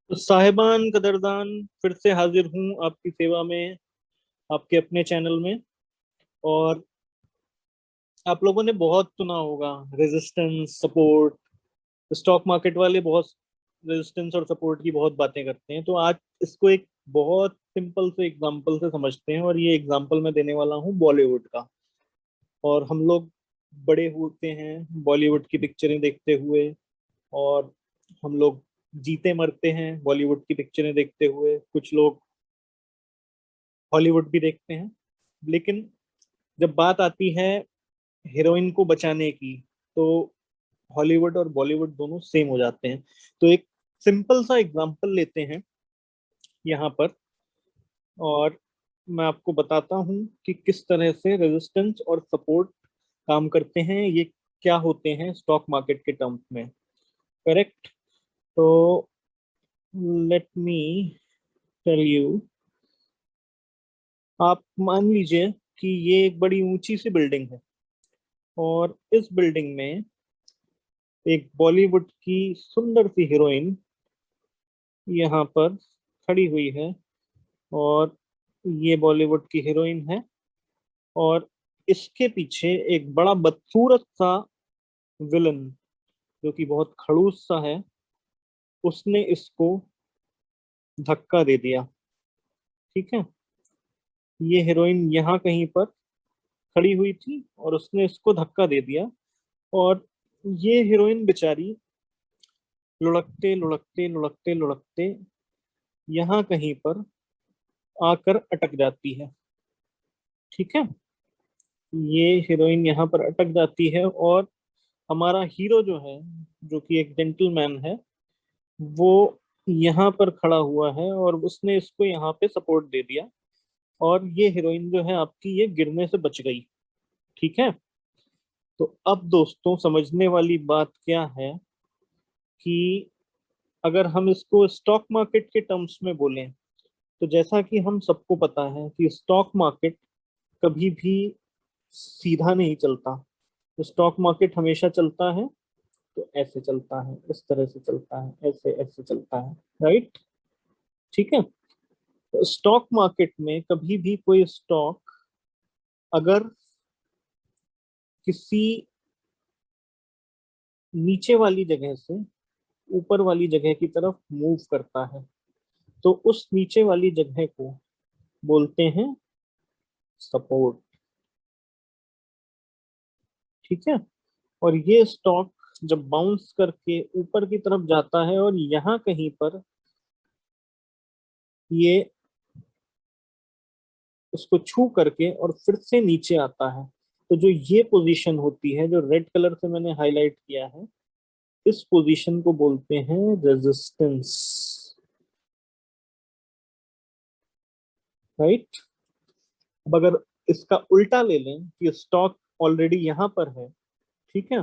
तो साहिबान कदरदान, फिर से हाजिर हूँ आपकी सेवा में, आपके अपने चैनल में। और आप लोगों ने बहुत सुना होगा रेजिस्टेंस सपोर्ट। स्टॉक मार्केट वाले बहुत रेजिस्टेंस और सपोर्ट की बहुत बातें करते हैं। तो आज इसको एक बहुत सिंपल से एग्जांपल से समझते हैं, और ये एग्जांपल मैं देने वाला हूँ बॉलीवुड का। और हम लोग बड़े होते हैं बॉलीवुड की पिक्चरें देखते हुए, और हम लोग जीते मरते हैं बॉलीवुड की पिक्चरें देखते हुए। कुछ लोग हॉलीवुड भी देखते हैं, लेकिन जब बात आती है हीरोइन को बचाने की, तो हॉलीवुड और बॉलीवुड दोनों सेम हो जाते हैं। तो एक सिंपल सा एग्जांपल लेते हैं यहाँ पर, और मैं आपको बताता हूँ कि किस तरह से रेजिस्टेंस और सपोर्ट काम करते हैं, ये क्या होते हैं स्टॉक मार्केट के टर्म्स में। करेक्ट। तो लेट मी टेल यू। आप मान लीजिए कि ये एक बड़ी ऊंची सी बिल्डिंग है, और इस बिल्डिंग में एक बॉलीवुड की सुंदर सी हीरोइन यहाँ पर खड़ी हुई है। और ये बॉलीवुड की हीरोइन है, और इसके पीछे एक बड़ा बदसूरत सा विलन, जो कि बहुत खड़ूस सा है, उसने इसको धक्का दे दिया। ठीक है। ये हीरोइन यहाँ कहीं पर खड़ी हुई थी, और उसने इसको धक्का दे दिया। और ये हीरोइन बेचारी लुढ़कते लुढ़कते लुढ़कते लुढ़कते यहाँ कहीं पर आकर अटक जाती है। ठीक है। ये हीरोइन यहाँ पर अटक जाती है, और हमारा हीरो जो है, जो कि एक जेंटलमैन है, वो यहाँ पर खड़ा हुआ है, और उसने इसको यहाँ पे सपोर्ट दे दिया। और ये हीरोइन जो है आपकी, ये गिरने से बच गई। ठीक है। तो अब दोस्तों, समझने वाली बात क्या है कि अगर हम इसको स्टॉक मार्केट के टर्म्स में बोलें, तो जैसा कि हम सबको पता है कि स्टॉक मार्केट कभी भी सीधा नहीं चलता। तो स्टॉक मार्केट हमेशा चलता है, तो ऐसे चलता है, इस तरह से चलता है, ऐसे ऐसे चलता है। राइट। ठीक है। तो स्टॉक मार्केट में कभी भी कोई स्टॉक अगर किसी नीचे वाली जगह से ऊपर वाली जगह की तरफ मूव करता है, तो उस नीचे वाली जगह को बोलते हैं सपोर्ट। ठीक है। और ये स्टॉक जब बाउंस करके ऊपर की तरफ जाता है, और यहाँ कहीं पर ये उसको छू करके और फिर से नीचे आता है, तो जो ये पोजीशन होती है, जो रेड कलर से मैंने हाईलाइट किया है, इस पोजीशन को बोलते हैं रेजिस्टेंस। राइट। अब अगर इसका उल्टा ले लें कि स्टॉक ऑलरेडी यहाँ पर है, ठीक है,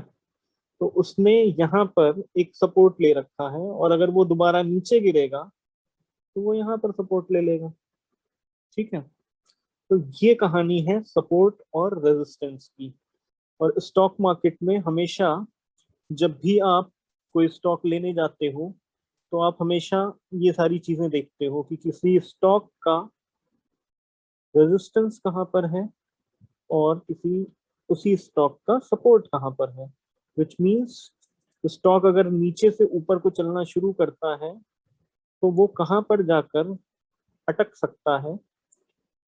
तो उसने यहाँ पर एक सपोर्ट ले रखा है, और अगर वो दोबारा नीचे गिरेगा, तो वो यहाँ पर सपोर्ट ले लेगा। ठीक है। तो ये कहानी है सपोर्ट और रेजिस्टेंस की। और स्टॉक मार्केट में हमेशा जब भी आप कोई स्टॉक लेने जाते हो, तो आप हमेशा ये सारी चीजें देखते हो कि किसी स्टॉक का रेजिस्टेंस कहाँ पर है, और किसी उसी स्टॉक का सपोर्ट कहाँ पर है। विच मीन्स स्टॉक अगर नीचे से ऊपर को चलना शुरू करता है, तो वो कहाँ पर जाकर अटक सकता है।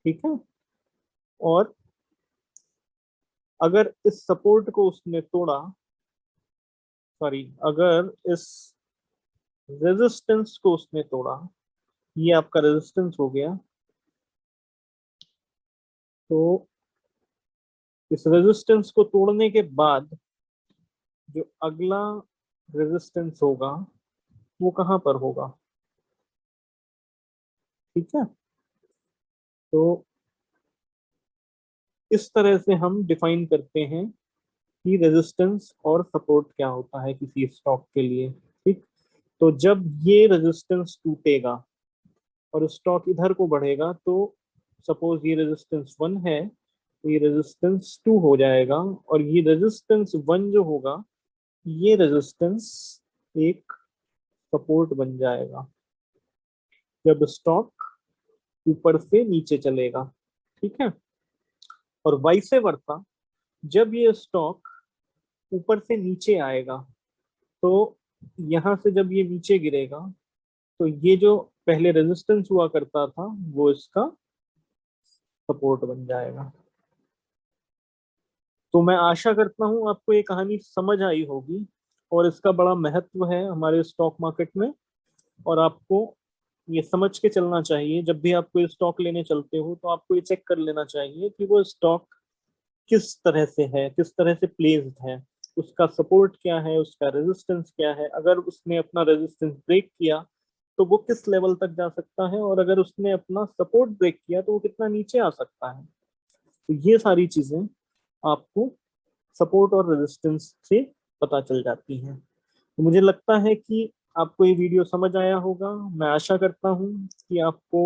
ठीक है। और अगर इस सपोर्ट को उसने तोड़ा, सॉरी, अगर इस रेजिस्टेंस को उसने तोड़ा, ये आपका रेजिस्टेंस हो गया, तो इस रेजिस्टेंस को तोड़ने के बाद जो अगला रेजिस्टेंस होगा, वो कहाँ पर होगा। ठीक है। तो इस तरह से हम डिफाइन करते हैं कि रेजिस्टेंस और सपोर्ट क्या होता है किसी स्टॉक के लिए। ठीक। तो जब ये रेजिस्टेंस टूटेगा और स्टॉक इधर को बढ़ेगा, तो सपोज ये रेजिस्टेंस 1 है, तो ये रेजिस्टेंस 2 हो जाएगा, और ये रेजिस्टेंस 1 जो होगा, ये रेजिस्टेंस एक सपोर्ट बन जाएगा। जब स्टॉक ऊपर से नीचे चलेगा, ठीक है। और वाइसे वर्सा, जब ये स्टॉक ऊपर से नीचे आएगा, तो यहां से जब ये नीचे गिरेगा, तो ये जो पहले रेजिस्टेंस हुआ करता था वो इसका सपोर्ट बन जाएगा। तो मैं आशा करता हूं आपको ये कहानी समझ आई होगी और इसका बड़ा महत्व है हमारे स्टॉक मार्केट में। और आपको ये समझ के चलना चाहिए, जब भी आप कोई स्टॉक लेने चलते हो तो आपको ये चेक कर लेना चाहिए कि वो स्टॉक किस तरह से है, किस तरह से प्लेस्ड है, उसका सपोर्ट क्या है, उसका रेजिस्टेंस क्या है। अगर उसने अपना रेजिस्टेंस ब्रेक किया तो वो किस लेवल तक जा सकता है, और अगर उसने अपना सपोर्ट ब्रेक किया तो वो कितना नीचे आ सकता है। तो ये सारी चीजें आपको सपोर्ट और रेजिस्टेंस से पता चल जाती हैं। तो मुझे लगता है कि आपको ये वीडियो समझ आया होगा। मैं आशा करता हूँ कि आपको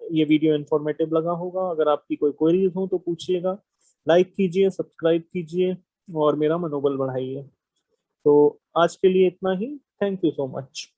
ये वीडियो इंफॉर्मेटिव लगा होगा। अगर आपकी कोई क्वेरीज हो तो पूछिएगा। लाइक कीजिए, सब्सक्राइब कीजिए और मेरा मनोबल बढ़ाइए। तो आज के लिए इतना ही। Thank you so much.